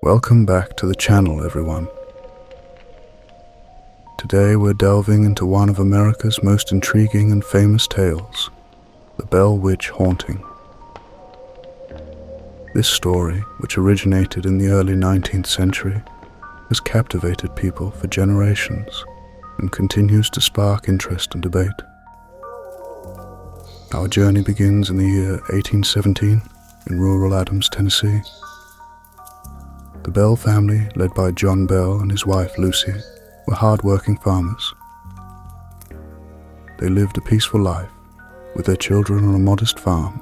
Welcome back to the channel, everyone. Today we're delving into one of America's most intriguing and famous tales, the Bell Witch Haunting. This story, which originated in the early 19th century, has captivated people for generations and continues to spark interest and debate. Our journey begins in the year 1817 in rural Adams, Tennessee. The Bell family, led by John Bell and his wife Lucy, were hard-working farmers. They lived a peaceful life, with their children on a modest farm,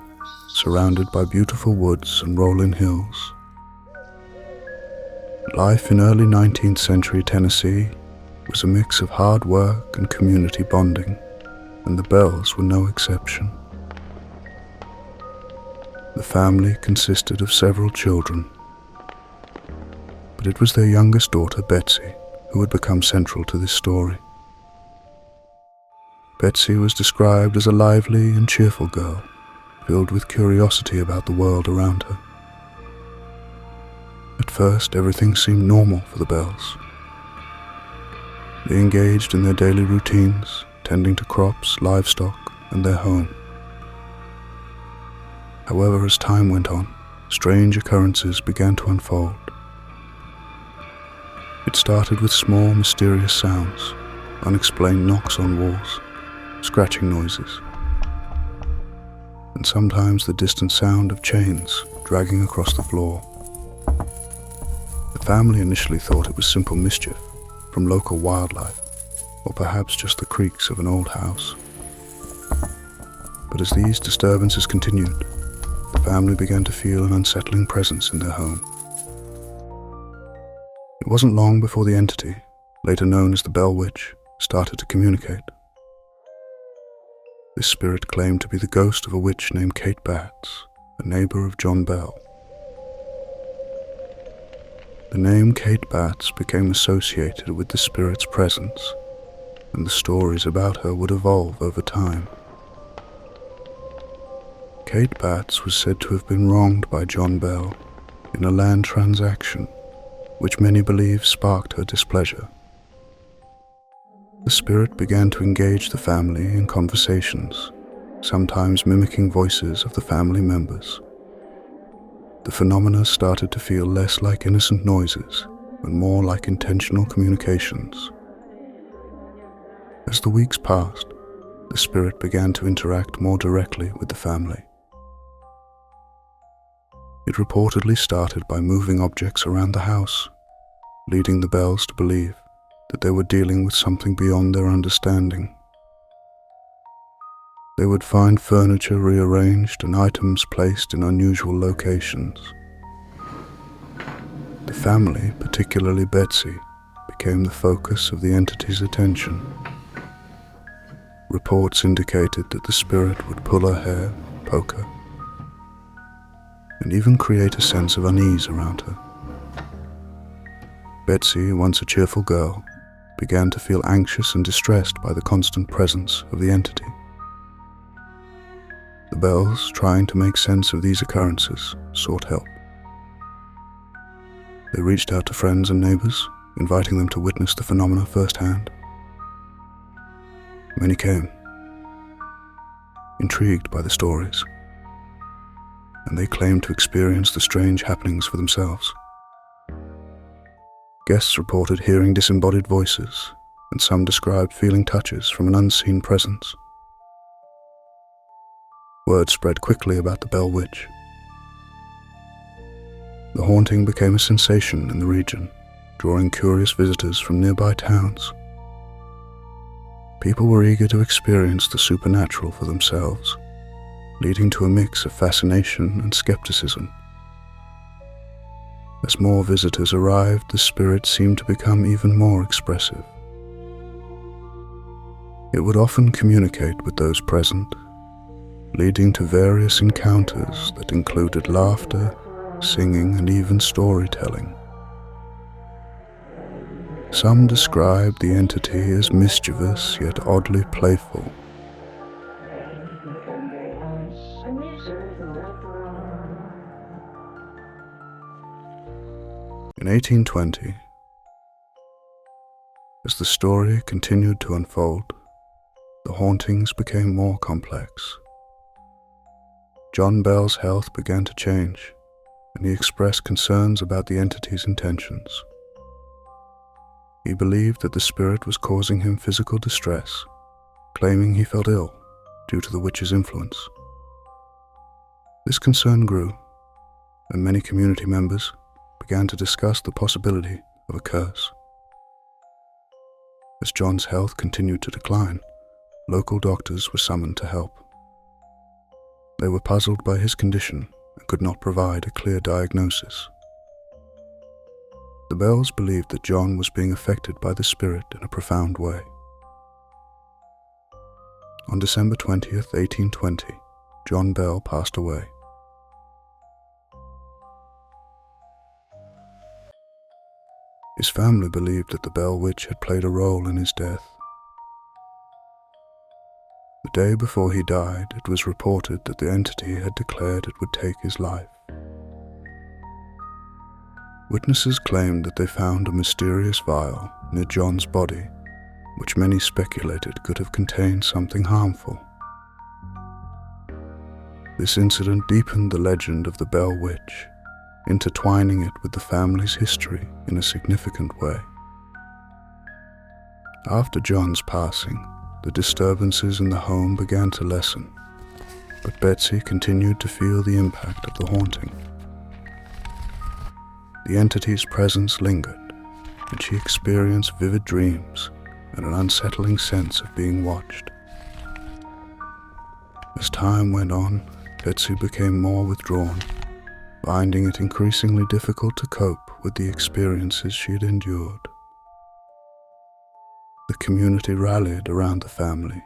surrounded by beautiful woods and rolling hills. Life in early 19th century Tennessee was a mix of hard work and community bonding, and the Bells were no exception. The family consisted of several children, but it was their youngest daughter, Betsy, who had become central to this story. Betsy was described as a lively and cheerful girl, filled with curiosity about the world around her. At first, everything seemed normal for the Bells. They engaged in their daily routines, tending to crops, livestock, and their home. However, as time went on, strange occurrences began to unfold. It started with small, mysterious sounds, unexplained knocks on walls, scratching noises, and sometimes the distant sound of chains dragging across the floor. The family initially thought it was simple mischief from local wildlife, or perhaps just the creaks of an old house. But as these disturbances continued, the family began to feel an unsettling presence in their home. It wasn't long before the entity, later known as the Bell Witch, started to communicate. This spirit claimed to be the ghost of a witch named Kate Batts, a neighbor of John Bell. The name Kate Batts became associated with the spirit's presence, and the stories about her would evolve over time. Kate Batts was said to have been wronged by John Bell in a land transaction, which many believe sparked her displeasure. The spirit began to engage the family in conversations, sometimes mimicking voices of the family members. The phenomena started to feel less like innocent noises and more like intentional communications. As the weeks passed, the spirit began to interact more directly with the family. It reportedly started by moving objects around the house, leading the Bells to believe that they were dealing with something beyond their understanding. They would find furniture rearranged and items placed in unusual locations. The family, particularly Betsy, became the focus of the entity's attention. Reports indicated that the spirit would pull her hair, poke her, and even create a sense of unease around her. Betsy, once a cheerful girl, began to feel anxious and distressed by the constant presence of the entity. The Bells, trying to make sense of these occurrences, sought help. They reached out to friends and neighbors, inviting them to witness the phenomena firsthand. Many came, intrigued by the stories, and they claimed to experience the strange happenings for themselves. Guests reported hearing disembodied voices, and some described feeling touches from an unseen presence. Word spread quickly about the Bell Witch. The haunting became a sensation in the region, drawing curious visitors from nearby towns. People were eager to experience the supernatural for themselves, leading to a mix of fascination and skepticism. As more visitors arrived, the spirit seemed to become even more expressive. It would often communicate with those present, leading to various encounters that included laughter, singing, and even storytelling. Some described the entity as mischievous yet oddly playful. In 1820, as the story continued to unfold, the hauntings became more complex. John Bell's health began to change, and he expressed concerns about the entity's intentions. He believed that the spirit was causing him physical distress, claiming he felt ill due to the witch's influence. This concern grew, and many community members began to discuss the possibility of a curse. As John's health continued to decline, local doctors were summoned to help. They were puzzled by his condition and could not provide a clear diagnosis. The Bells believed that John was being affected by the spirit in a profound way. On December 20th, 1820, John Bell passed away. His family believed that the Bell Witch had played a role in his death. The day before he died, it was reported that the entity had declared it would take his life. Witnesses claimed that they found a mysterious vial near John's body, which many speculated could have contained something harmful. This incident deepened the legend of the Bell Witch, intertwining it with the family's history in a significant way. After John's passing, the disturbances in the home began to lessen, but Betsy continued to feel the impact of the haunting. The entity's presence lingered, and she experienced vivid dreams and an unsettling sense of being watched. As time went on, Betsy became more withdrawn, finding it increasingly difficult to cope with the experiences she had endured. The community rallied around the family,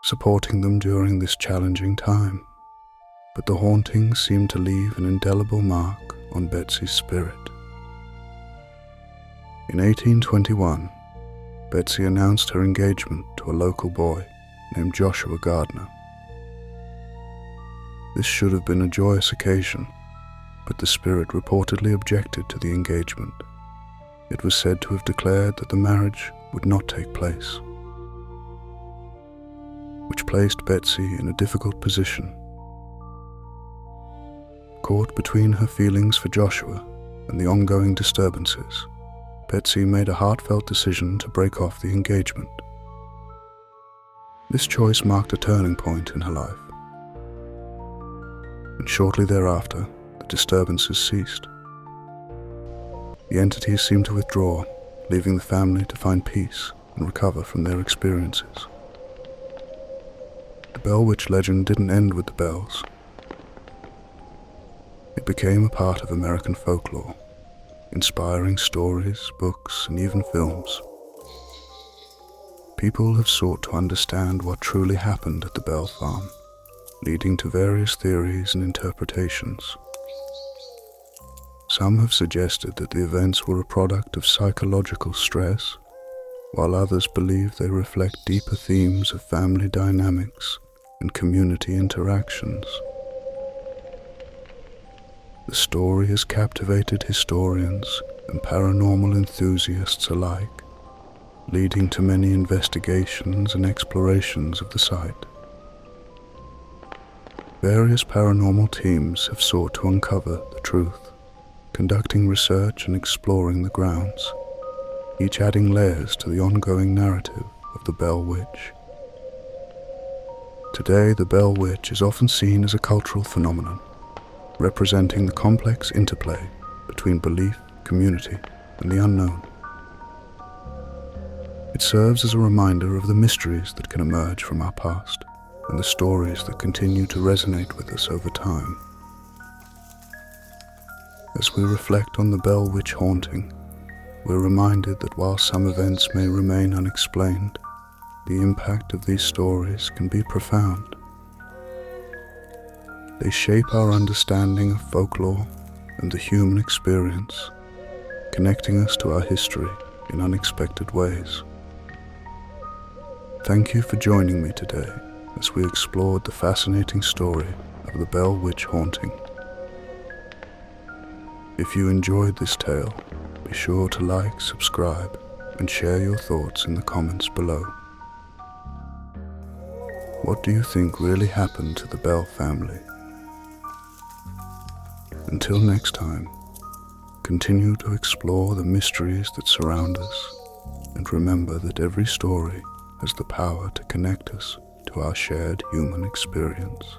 supporting them during this challenging time, but the hauntings seemed to leave an indelible mark on Betsy's spirit. In 1821, Betsy announced her engagement to a local boy named Joshua Gardner. This should have been a joyous occasion, but the spirit reportedly objected to the engagement. It was said to have declared that the marriage would not take place, which placed Betsy in a difficult position. Caught between her feelings for Joshua and the ongoing disturbances, Betsy made a heartfelt decision to break off the engagement. This choice marked a turning point in her life, and shortly thereafter, the disturbances ceased. The entities seemed to withdraw, leaving the family to find peace and recover from their experiences. The Bell Witch legend didn't end with the Bells. It became a part of American folklore, inspiring stories, books, and even films. People have sought to understand what truly happened at the Bell Farm, leading to various theories and interpretations. Some have suggested that the events were a product of psychological stress, while others believe they reflect deeper themes of family dynamics and community interactions. The story has captivated historians and paranormal enthusiasts alike, leading to many investigations and explorations of the site. Various paranormal teams have sought to uncover the truth, conducting research and exploring the grounds, each adding layers to the ongoing narrative of the Bell Witch. Today, the Bell Witch is often seen as a cultural phenomenon, representing the complex interplay between belief, community, and the unknown. It serves as a reminder of the mysteries that can emerge from our past and the stories that continue to resonate with us over time. As we reflect on the Bell Witch haunting, we're reminded that while some events may remain unexplained, the impact of these stories can be profound. They shape our understanding of folklore and the human experience, connecting us to our history in unexpected ways. Thank you for joining me today as we explored the fascinating story of the Bell Witch haunting. If you enjoyed this tale, Be sure to like, subscribe, and share your thoughts in the comments below. What do you think really happened to the Bell family? Until next time, continue to explore the mysteries that surround us, and remember that every story has the power to connect us to our shared human experience.